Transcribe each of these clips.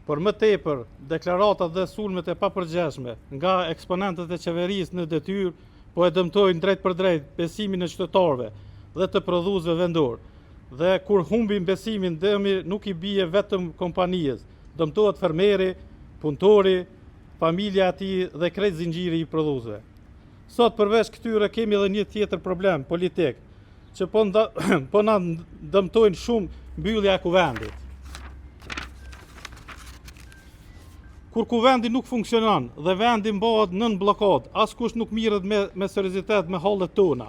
Por më tepër, deklaratat dhe sulmet e papërgjeshme nga eksponentët e qeverisë në detyrë po e dëmtojnë drejt për drejt besimin e qytetarëve dhe të prodhuesve vendor. Dhe kur humbin besimin, dëmi nuk i bie vetëm kompanisë, dëmtohet fermeri, punëtori, familja e tij dhe krejt zinxhiri i prodhuesve. Sot përveç këtyre kemi edhe një tjetër problem politik, që po na dëmtojnë shumë mbyllja e kuvendit. Kur kuvendi nuk funksionon dhe vendi mbohet nën blokadë, askush nuk mirret me seriozitet me hallet tona.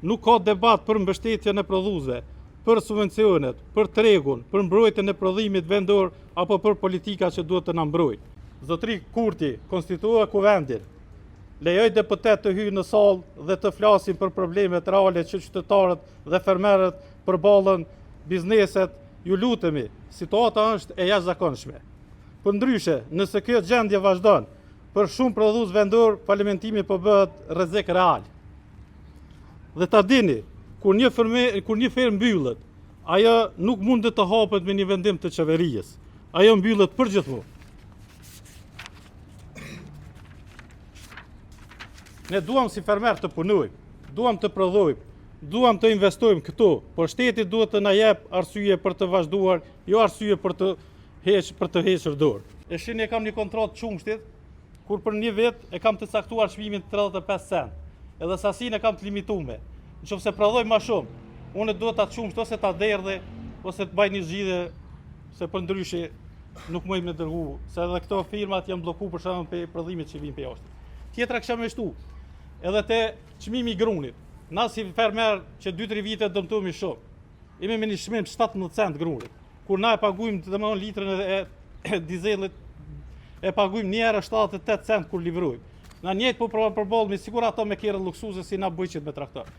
Nuk ka debat për mbështetjen e prodhuesve, për subvencionet, për tregun, për mbrojtjen e prodhimit vendor apo për politika që duhet të na mbrojnë. Zotri Kurti konstituoi kuvendin. Lejoj deputet të hyjnë në sallë dhe të flasin për problemet reale që qytetarët dhe fermerët përballën, bizneset. Ju lutemi, situata është e jashtëzakonshme. Përndryshe, nëse kjo gjendje vazhdon, për shumë prodhues vendor, falimentimi po bëhet rrezik real. Dhe ta dini, kur një fermë mbyllet, ajo nuk mund të hapet me një vendim të qeverisë. Ajo mbyllet përgjithmonë. Ne duam si fermer të punojmë, duam të prodhojmë, duam të investojmë këtu, por shteti duhet të na jep arsye për të vazhduar, jo arsye për të hequr dorë. E shihni, e kam një kontratë qumshtit, kur për një vit e kam të caktuar çmimin 35 cent, edhe sasinë e kam të limituar. Nëse prodhoj më shumë, unë duhet ta qumsht ose ta derdhe, ose të bëj një zgjidhje, se përndryshe nuk më me dërgu, se edhe këto firmat janë bllokuar për shkak të prodhimit që vijnë jashtë. Tjetra kisha më shtu, edhe te çmimi i grunit. Na si fermer që 2-3 vite dëmtohemi shumë. Jemi me një çmim 17 cent grunit. Kur na e paguajmë domethënë litrën e dizelit e paguajmë një herë 78 cent kur livrojmë. Na njëjtë po përballë me sigur ato me kerë luksuze si na bujqit me traktor.